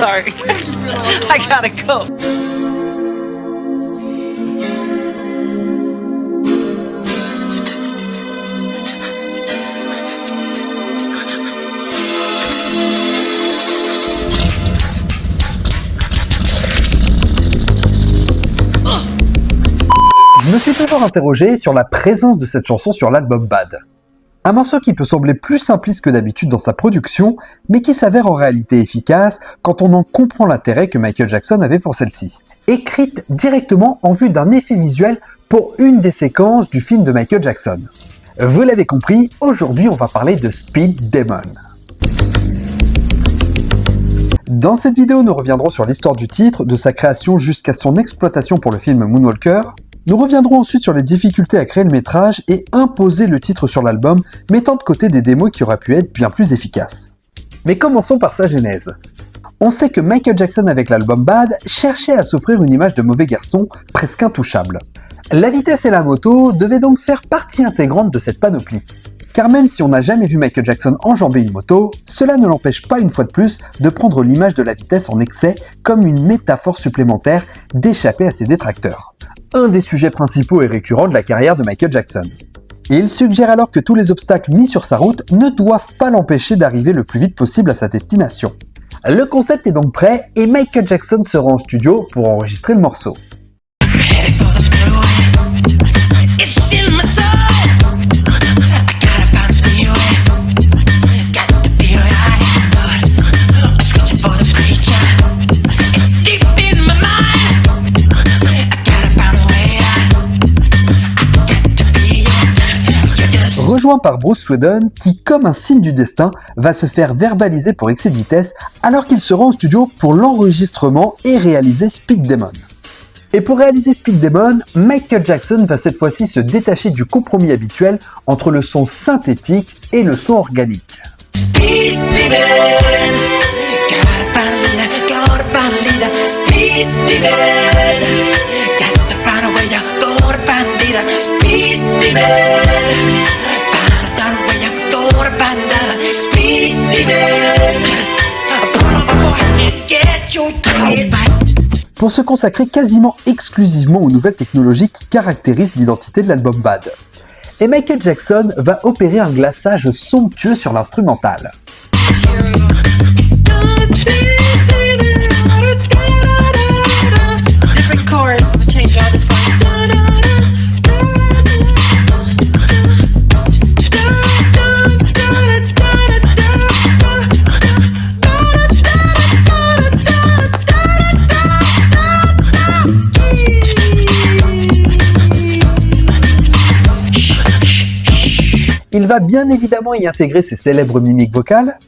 sorry. I gotta go. Je me suis toujours interrogé sur la présence de cette chanson sur l'album Bad. Un morceau qui peut sembler plus simpliste que d'habitude dans sa production, mais qui s'avère en réalité efficace quand on en comprend l'intérêt que Michael Jackson avait pour celle-ci. Écrite directement en vue d'un effet visuel pour une des séquences du film de Michael Jackson. Vous l'avez compris, aujourd'hui on va parler de Speed Demon. Dans cette vidéo, nous reviendrons sur l'histoire du titre, de sa création jusqu'à son exploitation pour le film Moonwalker. Nous reviendrons ensuite sur les difficultés à créer le métrage et imposer le titre sur l'album, mettant de côté des démos qui auraient pu être bien plus efficaces. Mais commençons par sa genèse. On sait que Michael Jackson avec l'album Bad cherchait à s'offrir une image de mauvais garçon presque intouchable. La vitesse et la moto devaient donc faire partie intégrante de cette panoplie. Car même si on n'a jamais vu Michael Jackson enjamber une moto, cela ne l'empêche pas une fois de plus de prendre l'image de la vitesse en excès comme une métaphore supplémentaire d'échapper à ses détracteurs. Un des sujets principaux et récurrents de la carrière de Michael Jackson. Il suggère alors que tous les obstacles mis sur sa route ne doivent pas l'empêcher d'arriver le plus vite possible à sa destination. Le concept est donc prêt et Michael Jackson se rend en studio pour enregistrer le morceau. Rejoint par Bruce Swedon, qui, comme un signe du destin, va se faire verbaliser pour excès de vitesse alors qu'il se rend au studio pour l'enregistrement et réaliser Speed Demon. Et pour réaliser Speed Demon, Michael Jackson va cette fois-ci se détacher du compromis habituel entre le son synthétique et le son organique. Speed Demon, Speed Demon, Speed Demon. Pour se consacrer quasiment exclusivement aux nouvelles technologies qui caractérisent l'identité de l'album Bad. Et Michael Jackson va opérer un glaçage somptueux sur l'instrumental. Il va bien évidemment y intégrer ses célèbres mimiques vocales,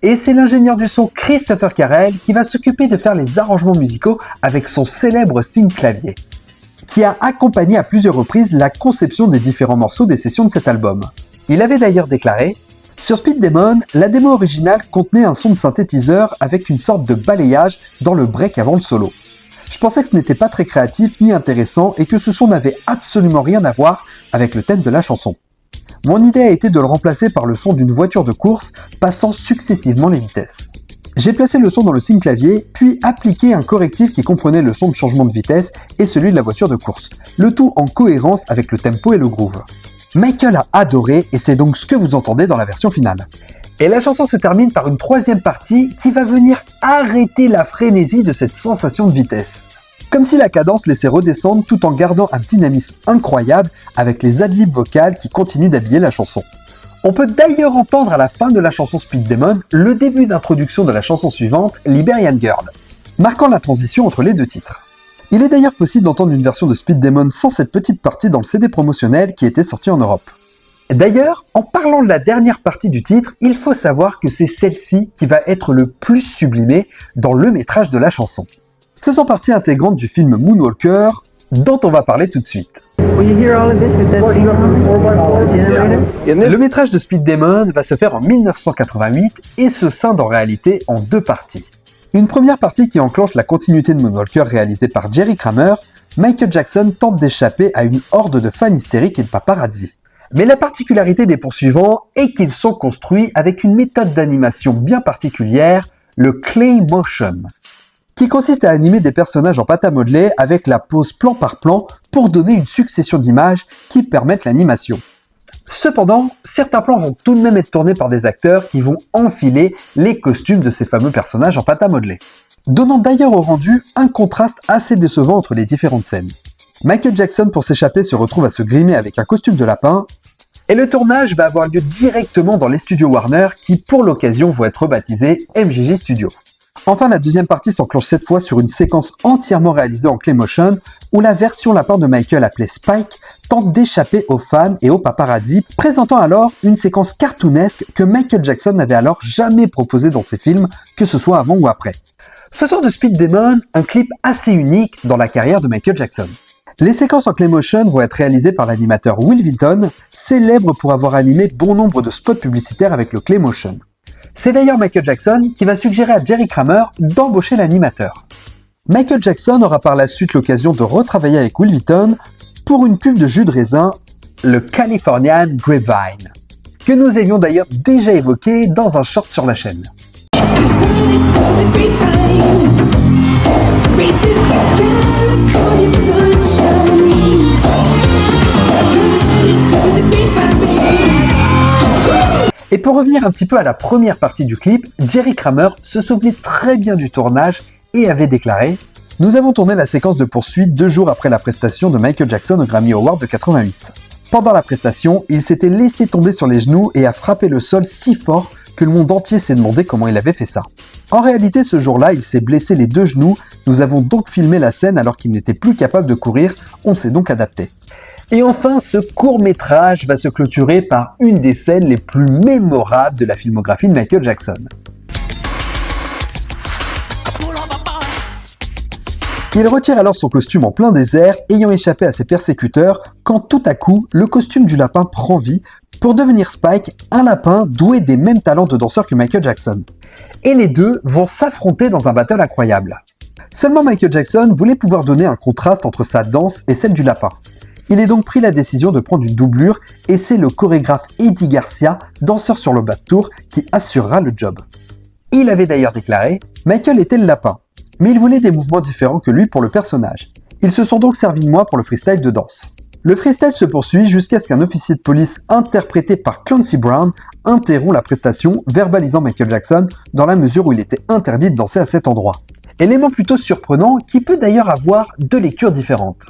et c'est l'ingénieur du son Christopher Carrell qui va s'occuper de faire les arrangements musicaux avec son célèbre synth-clavier, qui a accompagné à plusieurs reprises la conception des différents morceaux des sessions de cet album. Il avait d'ailleurs déclaré « Sur Speed Demon, la démo originale contenait un son de synthétiseur avec une sorte de balayage dans le break avant le solo. Je pensais que ce n'était pas très créatif ni intéressant et que ce son n'avait absolument rien à voir avec le thème de la chanson. Mon idée a été de le remplacer par le son d'une voiture de course passant successivement les vitesses. J'ai placé le son dans le synth-clavier, puis appliqué un correctif qui comprenait le son de changement de vitesse et celui de la voiture de course, le tout en cohérence avec le tempo et le groove. Michael a adoré et c'est donc ce que vous entendez dans la version finale. Et la chanson se termine par une troisième partie qui va venir arrêter la frénésie de cette sensation de vitesse. Comme si la cadence laissait redescendre tout en gardant un dynamisme incroyable avec les adlibs vocales qui continuent d'habiller la chanson. On peut d'ailleurs entendre à la fin de la chanson Speed Demon le début d'introduction de la chanson suivante, Liberian Girl, marquant la transition entre les deux titres. Il est d'ailleurs possible d'entendre une version de Speed Demon sans cette petite partie dans le CD promotionnel qui était sorti en Europe. D'ailleurs, en parlant de la dernière partie du titre, il faut savoir que c'est celle-ci qui va être le plus sublimée dans le métrage de la chanson. Faisant partie intégrante du film Moonwalker, dont on va parler tout de suite. Le métrage de Speed Demon va se faire en 1988 et se scinde en réalité en deux parties. Une première partie qui enclenche la continuité de Moonwalker réalisée par Jerry Kramer. Michael Jackson tente d'échapper à une horde de fans hystériques et de paparazzi. Mais la particularité des poursuivants est qu'ils sont construits avec une méthode d'animation bien particulière, le clay motion, qui consiste à animer des personnages en pâte à modeler avec la pose plan par plan pour donner une succession d'images qui permettent l'animation. Cependant, certains plans vont tout de même être tournés par des acteurs qui vont enfiler les costumes de ces fameux personnages en pâte à modeler, donnant d'ailleurs au rendu un contraste assez décevant entre les différentes scènes. Michael Jackson, pour s'échapper, se retrouve à se grimer avec un costume de lapin, et le tournage va avoir lieu directement dans les studios Warner qui, pour l'occasion, vont être rebaptisés MJJ Studios. Enfin, la deuxième partie s'enclenche cette fois sur une séquence entièrement réalisée en Claymotion, où la version lapin de Michael appelée Spike tente d'échapper aux fans et aux paparazzi, présentant alors une séquence cartoonesque que Michael Jackson n'avait alors jamais proposée dans ses films, que ce soit avant ou après. Faisant de Speed Demon un clip assez unique dans la carrière de Michael Jackson. Les séquences en Claymotion vont être réalisées par l'animateur Will Wheaton, célèbre pour avoir animé bon nombre de spots publicitaires avec le Claymotion. C'est d'ailleurs Michael Jackson qui va suggérer à Jerry Kramer d'embaucher l'animateur. Michael Jackson aura par la suite l'occasion de retravailler avec Will Wheaton pour une pub de jus de raisin, le Californian Grapevine, que nous avions d'ailleurs déjà évoqué dans un short sur la chaîne. Et pour revenir un petit peu à la première partie du clip, Jerry Kramer se souvenait très bien du tournage et avait déclaré « Nous avons tourné la séquence de poursuite 2 jours après la prestation de Michael Jackson au Grammy Award de 88. Pendant la prestation, il s'était laissé tomber sur les genoux et a frappé le sol si fort que le monde entier s'est demandé comment il avait fait ça. En réalité, ce jour-là, il s'est blessé les 2 genoux, nous avons donc filmé la scène alors qu'il n'était plus capable de courir, on s'est donc adapté. » Et enfin, ce court-métrage va se clôturer par une des scènes les plus mémorables de la filmographie de Michael Jackson. Il retire alors son costume en plein désert, ayant échappé à ses persécuteurs, quand tout à coup, le costume du lapin prend vie pour devenir Spike, un lapin doué des mêmes talents de danseur que Michael Jackson. Et les deux vont s'affronter dans un battle incroyable. Seulement Michael Jackson voulait pouvoir donner un contraste entre sa danse et celle du lapin. Il a donc pris la décision de prendre une doublure et c'est le chorégraphe Eddie Garcia, danseur sur le bas de tour, qui assurera le job. Il avait d'ailleurs déclaré « Michael était le lapin, mais il voulait des mouvements différents que lui pour le personnage. Ils se sont donc servis de moi pour le freestyle de danse. » Le freestyle se poursuit jusqu'à ce qu'un officier de police interprété par Clancy Brown interrompt la prestation, verbalisant Michael Jackson dans la mesure où il était interdit de danser à cet endroit. Élément plutôt surprenant qui peut d'ailleurs avoir 2 lectures différentes.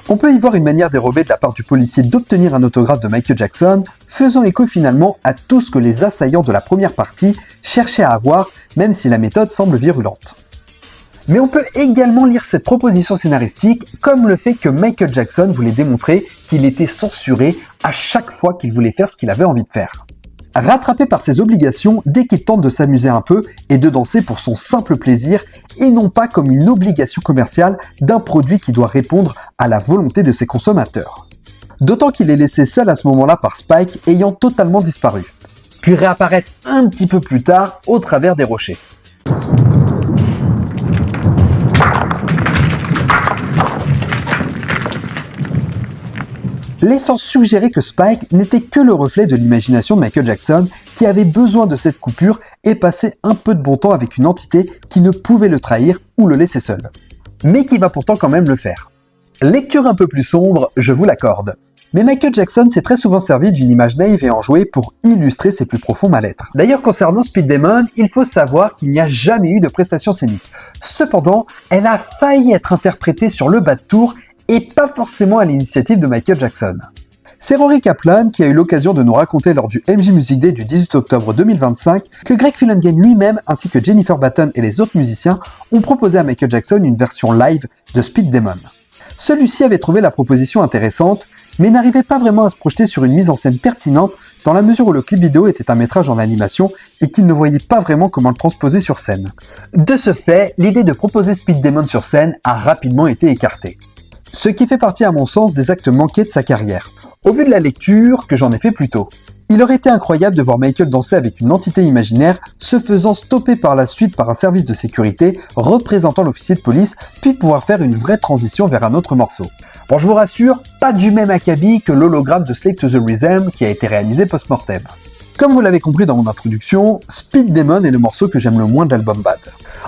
On peut y voir une manière dérobée de la part du policier d'obtenir un autographe de Michael Jackson, faisant écho finalement à tout ce que les assaillants de la première partie cherchaient à avoir, même si la méthode semble virulente. Mais on peut également lire cette proposition scénaristique comme le fait que Michael Jackson voulait démontrer qu'il était censuré à chaque fois qu'il voulait faire ce qu'il avait envie de faire. Rattrapé par ses obligations dès qu'il tente de s'amuser un peu et de danser pour son simple plaisir et non pas comme une obligation commerciale d'un produit qui doit répondre à la volonté de ses consommateurs. D'autant qu'il est laissé seul à ce moment-là par Spike ayant totalement disparu, puis réapparaître un petit peu plus tard au travers des rochers. Laissant suggérer que Spike n'était que le reflet de l'imagination de Michael Jackson, qui avait besoin de cette coupure et passer un peu de bon temps avec une entité qui ne pouvait le trahir ou le laisser seul. Mais qui va pourtant quand même le faire. Lecture un peu plus sombre, je vous l'accorde. Mais Michael Jackson s'est très souvent servi d'une image naïve et enjouée pour illustrer ses plus profonds mal-être. D'ailleurs, concernant Speed Demon, il faut savoir qu'il n'y a jamais eu de prestation scénique. Cependant, elle a failli être interprétée sur le bas de tour et pas forcément à l'initiative de Michael Jackson. C'est Rory Kaplan qui a eu l'occasion de nous raconter lors du MJ Music Day du 18 octobre 2025 que Greg Phillinganes lui-même ainsi que Jennifer Batten et les autres musiciens ont proposé à Michael Jackson une version live de Speed Demon. Celui-ci avait trouvé la proposition intéressante, mais n'arrivait pas vraiment à se projeter sur une mise en scène pertinente dans la mesure où le clip vidéo était un métrage en animation et qu'il ne voyait pas vraiment comment le transposer sur scène. De ce fait, l'idée de proposer Speed Demon sur scène a rapidement été écartée. Ce qui fait partie à mon sens des actes manqués de sa carrière, au vu de la lecture que j'en ai fait plus tôt. Il aurait été incroyable de voir Michael danser avec une entité imaginaire, se faisant stopper par la suite par un service de sécurité représentant l'officier de police, puis pouvoir faire une vraie transition vers un autre morceau. Bon, je vous rassure, pas du même acabit que l'hologramme de Slave to the Rhythm qui a été réalisé post-mortem. Comme vous l'avez compris dans mon introduction, Speed Demon est le morceau que j'aime le moins de l'album Bad.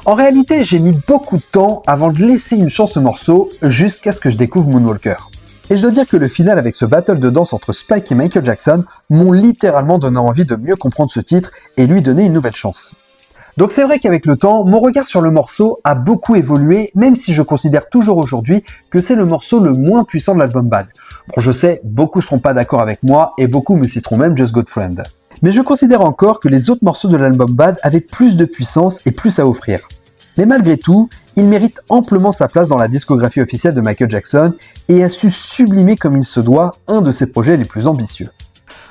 En réalité, j'ai mis beaucoup de temps avant de laisser une chance au morceau jusqu'à ce que je découvre Moonwalker. Et je dois dire que le final avec ce battle de danse entre Spike et Michael Jackson m'ont littéralement donné envie de mieux comprendre ce titre et lui donner une nouvelle chance. Donc c'est vrai qu'avec le temps, mon regard sur le morceau a beaucoup évolué, même si je considère toujours aujourd'hui que c'est le morceau le moins puissant de l'album Bad. Bon, je sais, beaucoup seront pas d'accord avec moi et beaucoup me citeront même Just Good Friend. Mais je considère encore que les autres morceaux de l'album Bad avaient plus de puissance et plus à offrir. Mais malgré tout, il mérite amplement sa place dans la discographie officielle de Michael Jackson et a su sublimer comme il se doit un de ses projets les plus ambitieux.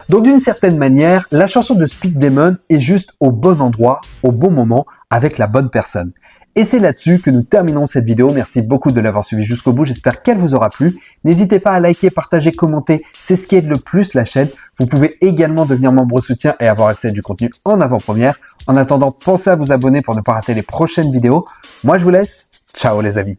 Donc d'une certaine manière, la chanson de Speed Demon est juste au bon endroit, au bon moment, avec la bonne personne. Et c'est là-dessus que nous terminons cette vidéo. Merci beaucoup de l'avoir suivi jusqu'au bout. J'espère qu'elle vous aura plu. N'hésitez pas à liker, partager, commenter. C'est ce qui aide le plus la chaîne. Vous pouvez également devenir membre soutien et avoir accès à du contenu en avant-première. En attendant, pensez à vous abonner pour ne pas rater les prochaines vidéos. Moi, je vous laisse. Ciao les amis.